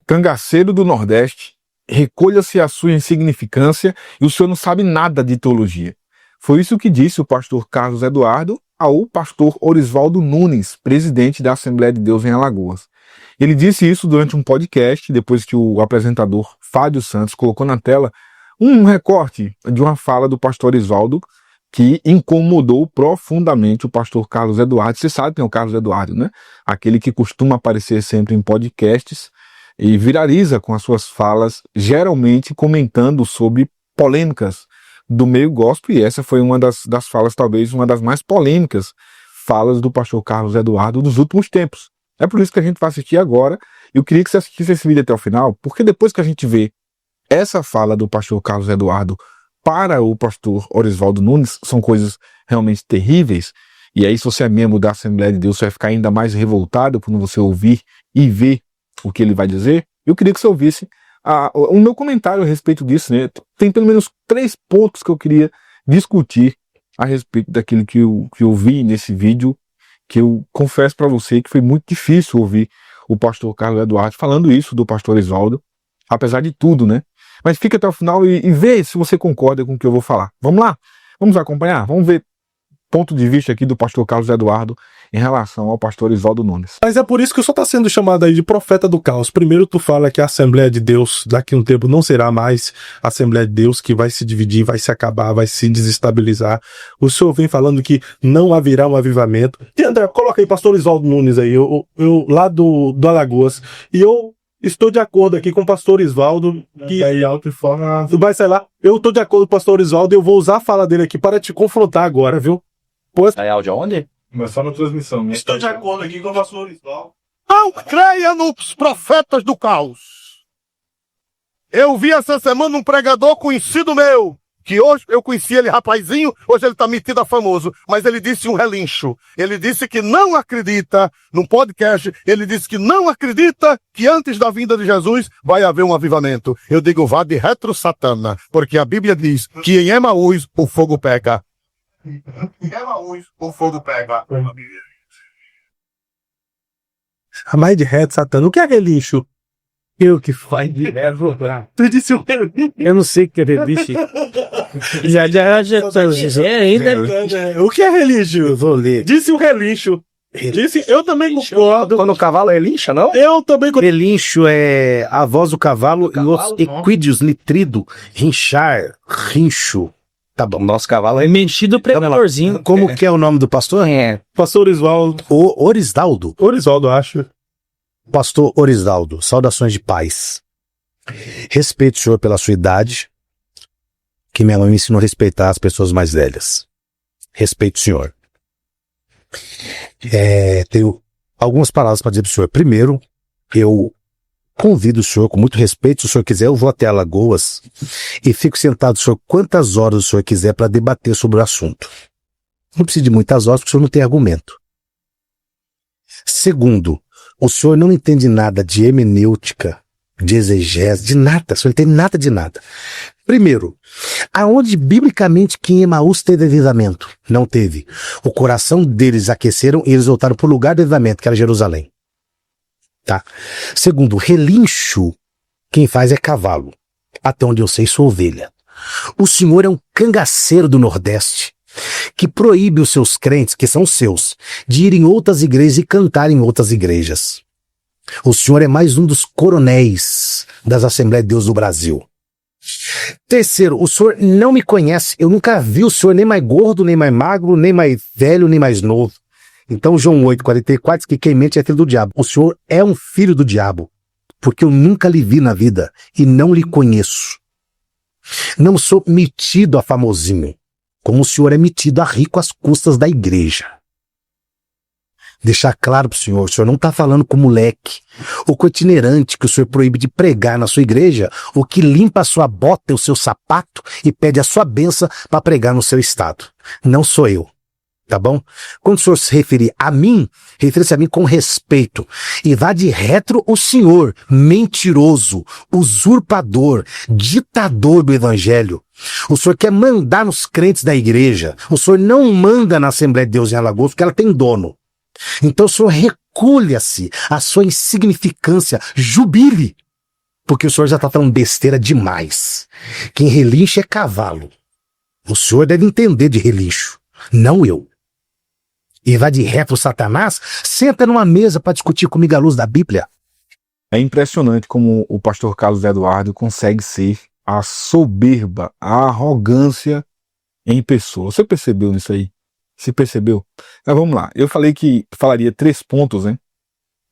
cangaceiro do Nordeste, recolha-se a sua insignificância e o senhor não sabe nada de teologia. Foi isso que disse o pastor Carlos Eduardo ao pastor Orisvaldo Nunes, presidente da Assembleia de Deus em Alagoas. Ele disse isso durante um podcast, depois que o apresentador Fábio Santos colocou na tela um recorte de uma fala do pastor Orisvaldo que incomodou profundamente o pastor Carlos Eduardo. Você sabe quem é o Carlos Eduardo, né? Aquele que costuma aparecer sempre em podcasts e viraliza com as suas falas, geralmente comentando sobre polêmicas do meio gospel, e essa foi uma das falas, talvez uma das mais polêmicas falas do pastor Carlos Eduardo dos últimos tempos. É por isso que a gente vai assistir agora. Eu queria que você assistisse esse vídeo até o final, porque depois que a gente vê essa fala do pastor Carlos Eduardo para o pastor Orisvaldo Nunes, são coisas realmente terríveis, e aí se você é membro da Assembleia de Deus, você vai ficar ainda mais revoltado quando você ouvir e ver o que ele vai dizer. Eu queria que você ouvisse o meu comentário a respeito disso, né? Tem pelo menos 3 pontos que eu queria discutir a respeito daquilo que eu vi nesse vídeo, que eu confesso para você que foi muito difícil ouvir o pastor Carlos Eduardo falando isso do pastor Orisvaldo, apesar de tudo, né? Mas fica até o final e vê se você concorda com o que eu vou falar. Vamos lá? Vamos acompanhar? Vamos ver ponto de vista aqui do pastor Carlos Eduardo em relação ao pastor Orisvaldo Nunes. Mas é por isso que o senhor está sendo chamado aí de profeta do caos. Primeiro tu fala que a Assembleia de Deus daqui a um tempo não será mais a Assembleia de Deus, que vai se dividir, vai se acabar, vai se desestabilizar. O senhor vem falando que não haverá um avivamento. E André, coloca aí pastor Orisvaldo Nunes aí, eu lá do Alagoas, e eu estou de acordo aqui com o pastor Orisvaldo, que vai sair lá. Eu estou de acordo com o pastor Orisvaldo e eu vou usar a fala dele aqui para te confrontar agora, viu? Aí áudio aonde? Mas só na transmissão, né? Estou de acordo aqui com o pastor Orisvaldo. Não creia nos profetas do caos. Eu vi essa semana um pregador conhecido meu, que hoje eu conheci ele rapazinho, hoje ele tá metido a famoso, mas ele disse um relincho. Ele disse que não acredita, num podcast, ele disse que não acredita que antes da vinda de Jesus vai haver um avivamento. Eu digo, vá de retro Satana, porque a Bíblia diz que em Emaús o fogo pega. Em Emaús o fogo pega. A mais de reto, Satana. O que é relincho? Eu que faz de reto. Tu disse o relincho. Eu não sei o que é relincho. O que é relincho? Eu vou ler. Disse o relincho. Disse, eu também concordo. Quando o cavalo é lincha, não? Eu também concordo. Relincho é a voz do cavalo e os equídeos nitrido, rinchar, rincho. Tá bom, nosso cavalo é Mexido pregadorzinho. Como que é o nome do pastor? Pastor Orisvaldo. Orisvaldo. Orisvaldo, acho. Pastor Orisvaldo, saudações de paz. Respeito o senhor pela sua idade, que minha mãe me ensinou a respeitar as pessoas mais velhas. Respeito o senhor. Tenho algumas palavras para dizer para o senhor. Primeiro, eu convido o senhor, com muito respeito, se o senhor quiser, eu vou até Alagoas e fico sentado, senhor, quantas horas o senhor quiser para debater sobre o assunto. Não precisa de muitas horas, porque o senhor não tem argumento. Segundo, o senhor não entende nada de hermenêutica, de exegese, de nada. O senhor não entende nada de nada. Primeiro, aonde biblicamente que em Emaús teve avivamento? Não teve. O coração deles aqueceram e eles voltaram para o lugar do avivamento, que era Jerusalém. Tá? Segundo, relincho, quem faz é cavalo. Até onde eu sei, sou ovelha. O senhor é um cangaceiro do Nordeste, que proíbe os seus crentes, que são seus, de ir em outras igrejas e cantar em outras igrejas. O senhor é mais um dos coronéis das Assembleias de Deus do Brasil. Terceiro, o senhor não me conhece. Eu nunca vi o senhor nem mais gordo, nem mais magro, nem mais velho, nem mais novo. Então João 8,44 diz que quem mente é filho do diabo. O senhor é um filho do diabo, porque eu nunca lhe vi na vida e não lhe conheço. Não sou metido a famosinho, como o senhor é metido a rico às custas da igreja. Deixar claro pro senhor, o senhor não está falando com o moleque, ou com o itinerante que o senhor proíbe de pregar na sua igreja, ou que limpa a sua bota e o seu sapato e pede a sua benção para pregar no seu estado. Não sou eu. Tá bom? Quando o senhor se referir a mim, refira-se a mim com respeito. E vá de retro o senhor, mentiroso, usurpador, ditador do evangelho. O senhor quer mandar nos crentes da igreja. O senhor não manda na Assembleia de Deus em Alagoas porque ela tem dono. Então o senhor recolha-se a sua insignificância, jubile. Porque o senhor já tá falando besteira demais. Quem relincha é cavalo. O senhor deve entender de relincho, não eu. E vai de ré pro Satanás, senta numa mesa para discutir comigo à luz da Bíblia. É impressionante como o pastor Carlos Eduardo consegue ser a soberba, a arrogância em pessoa. Você percebeu nisso aí? Você percebeu? Mas vamos lá. Eu falei que falaria 3 pontos, né?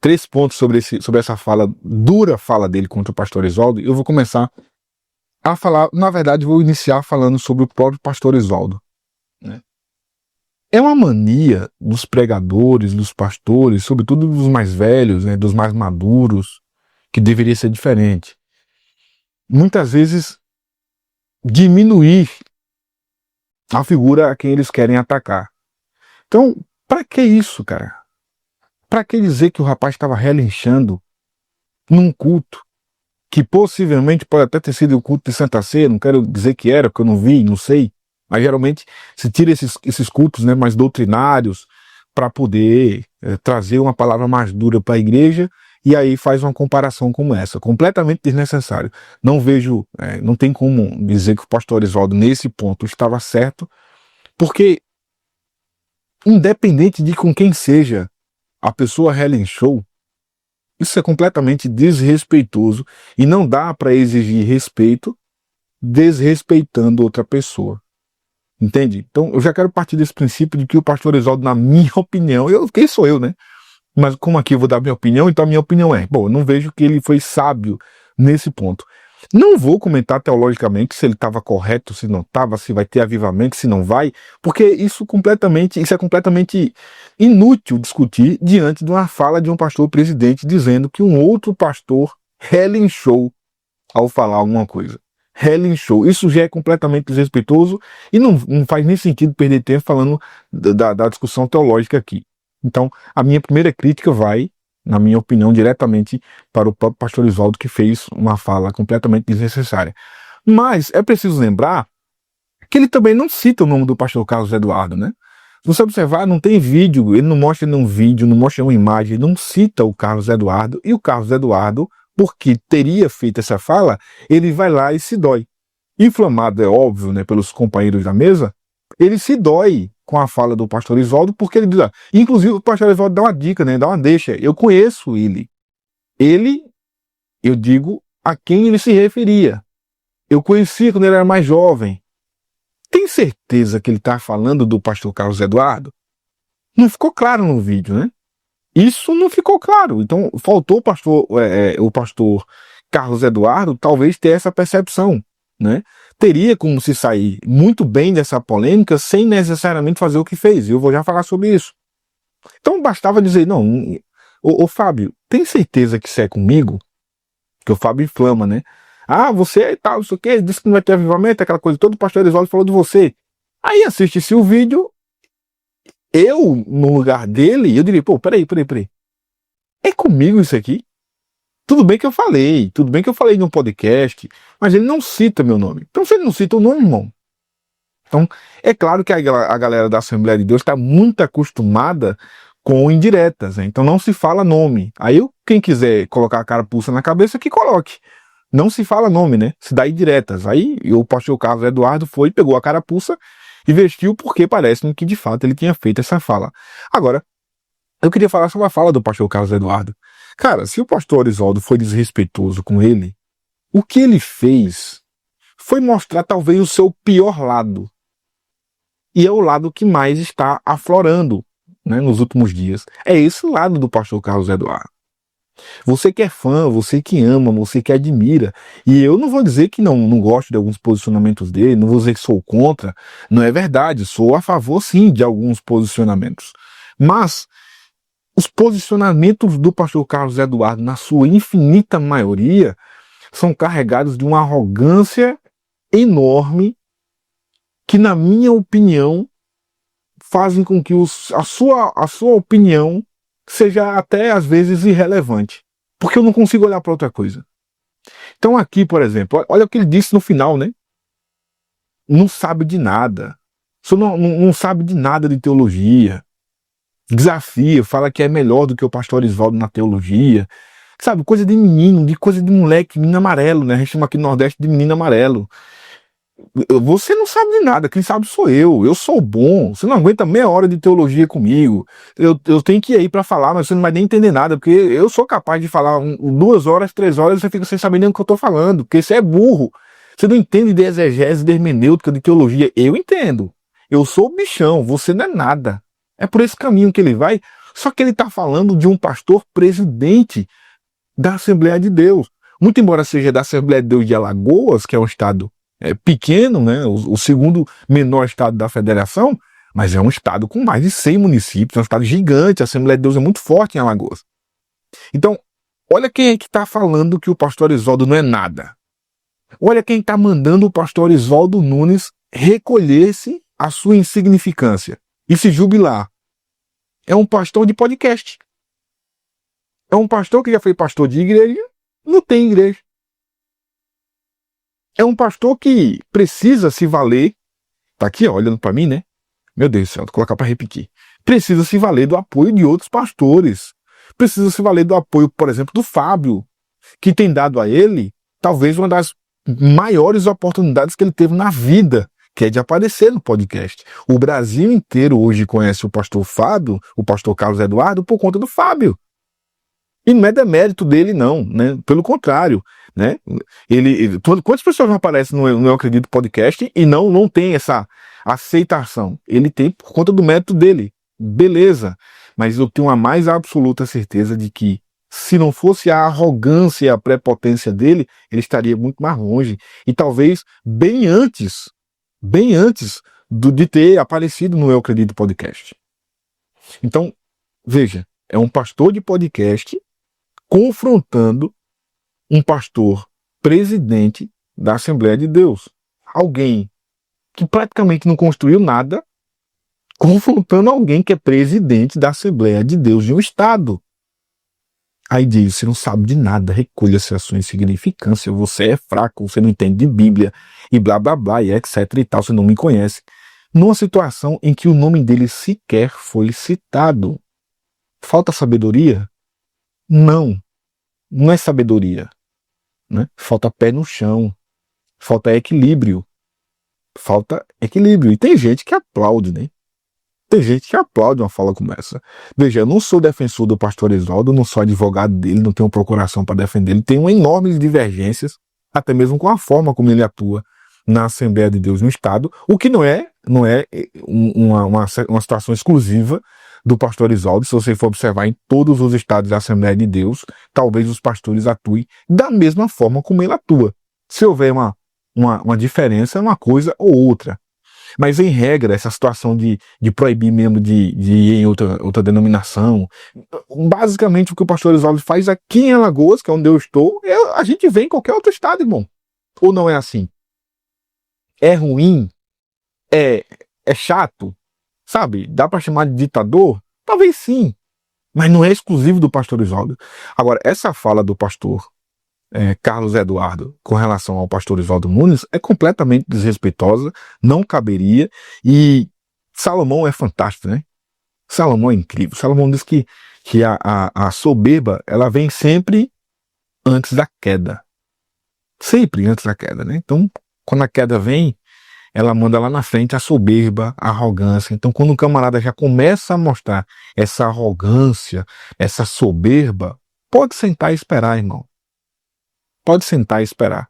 3 pontos sobre essa dura fala dele contra o pastor Oswaldo. Eu vou começar a falar, na verdade, vou iniciar falando sobre o próprio pastor Oswaldo, né? É uma mania dos pregadores, dos pastores, sobretudo dos mais velhos, né, dos mais maduros, que deveria ser diferente. Muitas vezes, diminuir a figura a quem eles querem atacar. Então, para que isso, cara? Para que dizer que o rapaz estava relinchando num culto que possivelmente pode até ter sido o culto de Santa Ceia, não quero dizer que era, porque eu não vi, não sei, mas geralmente se tira esses cultos, né, mais doutrinários para poder trazer uma palavra mais dura para a igreja, e aí faz uma comparação como essa, completamente desnecessário. Não vejo, não tem como dizer que o pastor Oswaldo nesse ponto estava certo, porque independente de com quem seja a pessoa relinchou, isso é completamente desrespeitoso e não dá para exigir respeito desrespeitando outra pessoa. Entende? Então eu já quero partir desse princípio de que o pastor Oswaldo, na minha opinião, quem sou eu, né? Mas como aqui eu vou dar minha opinião, então a minha opinião é, bom, eu não vejo que ele foi sábio nesse ponto. Não vou comentar teologicamente se ele estava correto, se não estava, se vai ter avivamento, se não vai, porque isso é completamente inútil discutir diante de uma fala de um pastor presidente dizendo que um outro pastor relinchou ao falar alguma coisa. Relinchou. Isso já é completamente desrespeitoso e não faz nem sentido perder tempo falando da discussão teológica aqui. Então, a minha primeira crítica vai, na minha opinião, diretamente para o próprio pastor Oswaldo, que fez uma fala completamente desnecessária. Mas é preciso lembrar que ele também não cita o nome do pastor Carlos Eduardo, né? Se você observar, não tem vídeo, ele não mostra nenhum vídeo, não mostra nenhuma imagem, ele não cita o Carlos Eduardo, e o Carlos Eduardo, porque teria feito essa fala, ele vai lá e se dói. Inflamado, é óbvio, né, pelos companheiros da mesa, ele se dói com a fala do pastor Oswaldo, porque ele diz, inclusive o pastor Oswaldo dá uma dica, né, dá uma deixa, eu conheço ele. Ele, eu digo, a quem ele se referia. Eu conhecia quando ele era mais jovem. Tem certeza que ele está falando do pastor Carlos Eduardo? Não ficou claro no vídeo, né? Isso não ficou claro. Então, faltou o pastor Carlos Eduardo talvez ter essa percepção, né? Teria como se sair muito bem dessa polêmica sem necessariamente fazer o que fez. Eu vou já falar sobre isso. Então, bastava dizer, não, ô Fábio, tem certeza que isso é comigo? Que o Fábio inflama, né? Ah, você e tal, isso aqui, disse que não vai ter avivamento, aquela coisa toda, o pastor Oswaldo falou de você. Aí assiste-se o vídeo, eu, no lugar dele, eu diria, pô, peraí. É comigo isso aqui? Tudo bem que eu falei em um podcast, mas ele não cita meu nome. Então, se ele não cita o nome, irmão. Então, é claro que a galera da Assembleia de Deus está muito acostumada com indiretas, né? Então não se fala nome. Aí quem quiser colocar a carapuça na cabeça, que coloque. Não se fala nome, né? Se dá indiretas. Aí o pastor Carlos Eduardo foi, pegou a carapuça e vestiu porque parece-me que de fato ele tinha feito essa fala. Agora, eu queria falar sobre a fala do pastor Carlos Eduardo. Cara, se o pastor Oswaldo foi desrespeitoso com ele, o que ele fez foi mostrar talvez o seu pior lado. E é o lado que mais está aflorando, né, nos últimos dias. É esse lado do pastor Carlos Eduardo. Você que é fã, você que ama, você que admira. E eu não vou dizer que não gosto de alguns posicionamentos dele, não vou dizer que sou contra. Não é verdade, sou a favor sim de alguns posicionamentos. Mas os posicionamentos do pastor Carlos Eduardo, na sua infinita maioria, são carregados de uma arrogância enorme que, na minha opinião, fazem com que a sua opinião seja até às vezes irrelevante, porque eu não consigo olhar para outra coisa. Então aqui, por exemplo, olha o que ele disse no final, né? Não sabe de nada. Você não sabe de nada de teologia. Desafia, fala que é melhor do que o pastor Oswaldo na teologia. Sabe, coisa de menino, de coisa de moleque, menino amarelo, né? A gente chama aqui no Nordeste de menino amarelo. Você não sabe de nada, quem sabe sou eu sou bom, você não aguenta meia hora de teologia comigo, eu tenho que ir aí pra falar, mas você não vai nem entender nada, porque eu sou capaz de falar 2 horas, 3 horas, você fica sem saber nem o que eu tô falando, porque você é burro, você não entende de exegese, de hermenêutica, de teologia, eu entendo, eu sou o bichão, você não é nada, é por esse caminho que ele vai, só que ele tá falando de um pastor presidente da Assembleia de Deus, muito embora seja da Assembleia de Deus de Alagoas, que é um estado pequeno, né, o segundo menor estado da federação, mas é um estado com mais de 100 municípios, é um estado gigante, a Assembleia de Deus é muito forte em Alagoas. Então, olha quem é que está falando que o pastor Orisvaldo não é nada. Olha quem está mandando o pastor Orisvaldo Nunes recolher-se a sua insignificância e se jubilar. É um pastor de podcast. É um pastor que já foi pastor de igreja, não tem igreja. É um pastor que precisa se valer, tá aqui ó, olhando para mim, né? Meu Deus do céu, vou colocar para repetir. Precisa se valer do apoio de outros pastores. Precisa se valer do apoio, por exemplo, do Fábio, que tem dado a ele, talvez uma das maiores oportunidades que ele teve na vida, que é de aparecer no podcast. O Brasil inteiro hoje conhece o pastor Fábio, o pastor Carlos Eduardo, por conta do Fábio. E não é demérito dele, não, né? Pelo contrário, né? Quantas pessoas não aparecem no Eu Acredito podcast e não tem essa aceitação? Ele tem por conta do mérito dele. Beleza. Mas eu tenho a mais absoluta certeza de que se não fosse a arrogância e a prepotência dele, ele estaria muito mais longe. E talvez bem antes de ter aparecido no Eu Acredito podcast. Então, veja, é um pastor de podcast confrontando um pastor presidente da Assembleia de Deus. Alguém que praticamente não construiu nada, confrontando alguém que é presidente da Assembleia de Deus de um estado. Aí diz, você não sabe de nada, recolha-se a sua insignificância, você é fraco, você não entende de Bíblia, e blá blá blá, e etc e tal, você não me conhece. Numa situação em que o nome dele sequer foi citado. Falta sabedoria? Não é sabedoria, né? Falta pé no chão, falta equilíbrio, e tem gente que aplaude, né? Tem gente que aplaude uma fala como essa. Veja, eu não sou defensor do pastor Orisvaldo, não sou advogado dele, não tenho procuração para defender ele, tenho enormes divergências, até mesmo com a forma como ele atua na Assembleia de Deus no Estado, o que não é uma situação exclusiva do pastor Orisvaldo. Se você for observar em todos os estados da Assembleia de Deus, talvez os pastores atuem da mesma forma como ele atua. Se houver uma diferença, é uma coisa ou outra. Mas, em regra, essa situação de proibir mesmo de ir em outra denominação, basicamente o que o pastor Orisvaldo faz aqui em Alagoas, que é onde eu estou, a gente vê em qualquer outro estado, irmão. Ou não é assim? É ruim? É chato? Sabe? Dá para chamar de ditador? Talvez sim. Mas não é exclusivo do pastor Orisvaldo. Agora, essa fala do pastor Carlos Eduardo com relação ao pastor Orisvaldo Nunes é completamente desrespeitosa, não caberia, e Salomão é fantástico, né? Salomão é incrível. Salomão diz que a soberba, ela vem sempre antes da queda. Sempre antes da queda, né? Então, quando a queda vem, ela manda lá na frente a soberba, a arrogância. Então, quando um camarada já começa a mostrar essa arrogância, essa soberba, pode sentar e esperar, irmão. Pode sentar e esperar.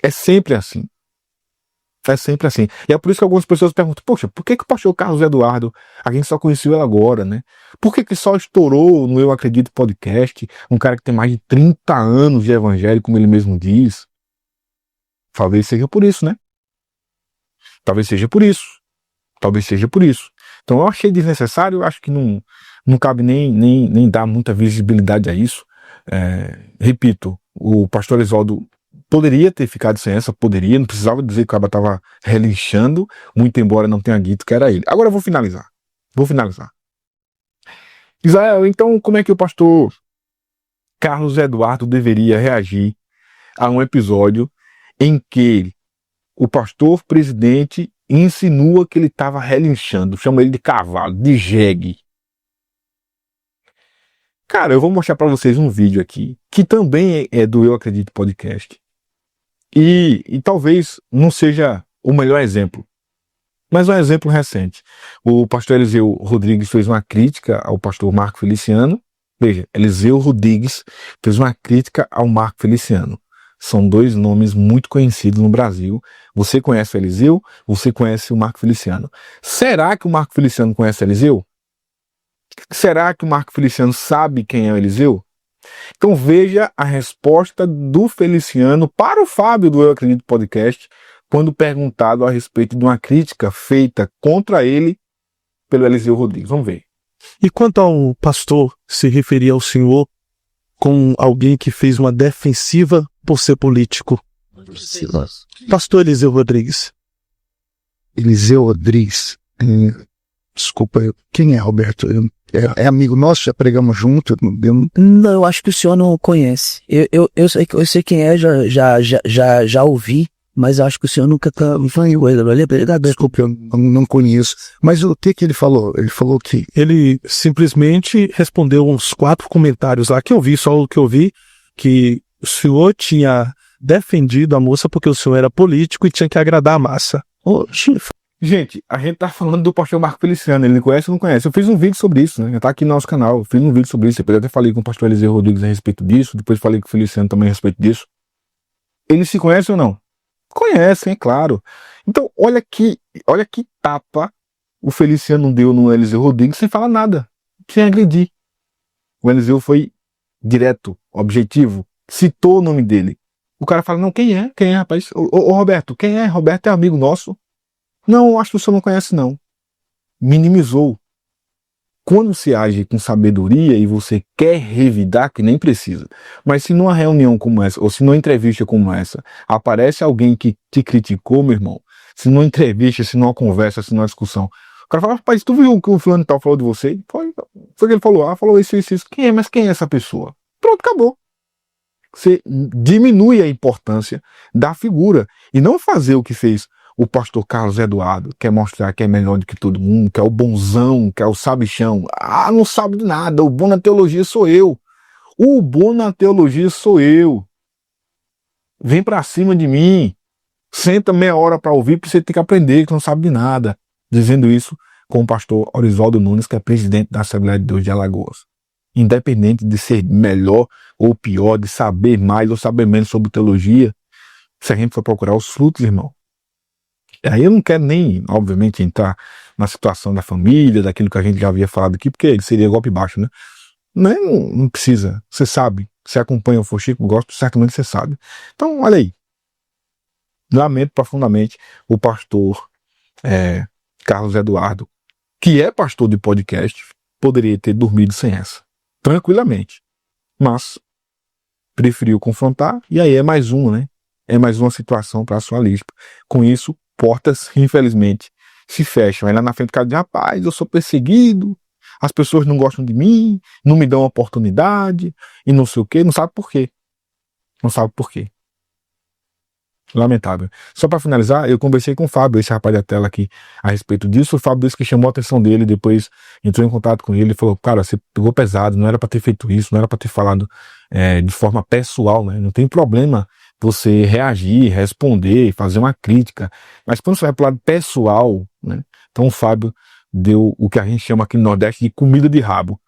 É sempre assim. É sempre assim. E é por isso que algumas pessoas perguntam, poxa, por que o pastor Carlos Eduardo, a gente só conheceu ele agora, né? Por que só estourou no Eu Acredito podcast, um cara que tem mais de 30 anos de evangelho, como ele mesmo diz? Talvez seja por isso, né? Talvez seja por isso. Então eu achei desnecessário, eu acho que não cabe nem dar muita visibilidade a isso. Repito, o pastor Orisvaldo poderia ter ficado sem essa, não precisava dizer que o cara estava relinchando, muito embora não tenha dito que era ele. Agora eu vou finalizar. Israel, então como é que o pastor Carlos Eduardo deveria reagir a um episódio em que o pastor presidente insinua que ele estava relinchando, chama ele de cavalo, de jegue? Cara, eu vou mostrar para vocês um vídeo aqui, que também é do Eu Acredito Podcast. E talvez não seja o melhor exemplo, mas um exemplo recente. O pastor Eliseu Rodrigues fez uma crítica ao pastor Marco Feliciano. Veja, Eliseu Rodrigues fez uma crítica ao Marco Feliciano. São dois nomes muito conhecidos no Brasil. Você conhece o Eliseu, você conhece o Marco Feliciano. Será que o Marco Feliciano conhece o Eliseu? Será que o Marco Feliciano sabe quem é o Eliseu? Então veja a resposta do Feliciano para o Fábio do Eu Acredito Podcast, quando perguntado a respeito de uma crítica feita contra ele pelo Eliseu Rodrigues. Vamos ver. E quanto ao pastor se referir ao senhor com alguém que fez uma defensiva por ser político? Pastor Eliseu Rodrigues. Eliseu Rodrigues. Desculpa, quem é, Roberto? É amigo nosso, já pregamos junto. Não, eu acho que o senhor não conhece. Eu sei quem é, já ouvi, mas eu acho que o senhor nunca foi ele. Desculpa, eu não conheço. Mas o que ele falou? Ele falou que... Ele simplesmente respondeu uns 4 comentários lá que eu vi, só o que eu vi, que o senhor tinha defendido a moça porque o senhor era político e tinha que agradar a massa. Gente, a gente tá falando do pastor Marco Feliciano, ele não conhece ou não conhece? Eu fiz um vídeo sobre isso, né? Já tá aqui no nosso canal, eu fiz um vídeo sobre isso, depois eu até falei com o pastor Eliseu Rodrigues a respeito disso, depois falei com o Feliciano também a respeito disso. Eles se conhecem ou não? Conhecem, é claro. Então, olha que tapa o Feliciano deu no Eliseu Rodrigues sem falar nada, sem agredir. O Eliseu foi direto, objetivo, citou o nome dele. O cara fala, não, quem é? Quem é, rapaz? Ô Roberto, quem é? Roberto é amigo nosso. Não, acho que o senhor não conhece, não. Minimizou. Quando se age com sabedoria e você quer revidar, que nem precisa, mas se numa reunião como essa, ou se numa entrevista como essa, aparece alguém que te criticou, meu irmão, se numa entrevista, se numa conversa, se numa discussão, o cara fala, rapaz, tu viu o que o fulano tal falou de você? Foi que ele falou, falou isso. Quem é? Mas quem é essa pessoa? Pronto, acabou. Você diminui a importância da figura e não fazer o que fez o pastor Carlos Eduardo, quer mostrar que é melhor do que todo mundo, que é o bonzão, que é o sabichão. Não sabe de nada, o bom na teologia sou eu. O bom na teologia sou eu. Vem pra cima de mim. Senta meia hora pra ouvir, porque você tem que aprender, que não sabe de nada. Dizendo isso com o pastor Orisvaldo Nunes, que é presidente da Assembleia de Deus de Alagoas. Independente de ser melhor ou pior, de saber mais ou saber menos sobre teologia, se a gente for procurar os frutos, irmão, aí eu não quero nem, obviamente, entrar na situação da família, daquilo que a gente já havia falado aqui, porque seria golpe baixo, né? Não precisa. Você sabe. Você acompanha o Fochico Gospel, certamente você sabe. Então, olha aí. Lamento profundamente o pastor Carlos Eduardo, que é pastor de podcast, poderia ter dormido sem essa. Tranquilamente. Mas preferiu confrontar, e aí é mais um, né? É mais uma situação para a sua lista. Com isso, portas, infelizmente, se fecham. Aí lá na frente o cara diz, rapaz, eu sou perseguido, as pessoas não gostam de mim, não me dão oportunidade, e não sei o quê, não sabe por quê. Não sabe por quê. Lamentável. Só para finalizar, eu conversei com o Fábio, esse rapaz da tela aqui, a respeito disso. O Fábio disse que chamou a atenção dele, depois entrou em contato com ele e falou, cara, você pegou pesado, não era para ter feito isso, não era para ter falado de forma pessoal, né? Não tem problema você reagir, responder, fazer uma crítica, mas quando você vai para o lado pessoal, né? Então o Fábio deu o que a gente chama aqui no Nordeste de comida de rabo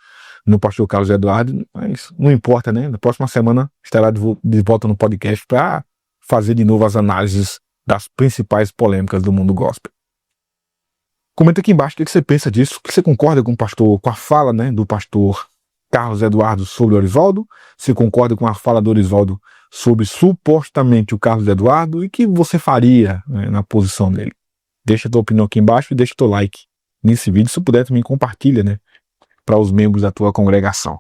no pastor Carlos Eduardo, mas não importa, né? Na próxima semana estará de volta no podcast para fazer de novo as análises das principais polêmicas do mundo gospel. Comenta aqui embaixo o que você pensa disso, que você concorda com o pastor, com a fala, né, do pastor Carlos Eduardo sobre o Orisvaldo, se concorda com a fala do Orisvaldo sobre supostamente o Carlos Eduardo e que você faria, né, na posição dele. Deixa a tua opinião aqui embaixo e deixa o teu like nesse vídeo, se puder também compartilha, né, para os membros da tua congregação.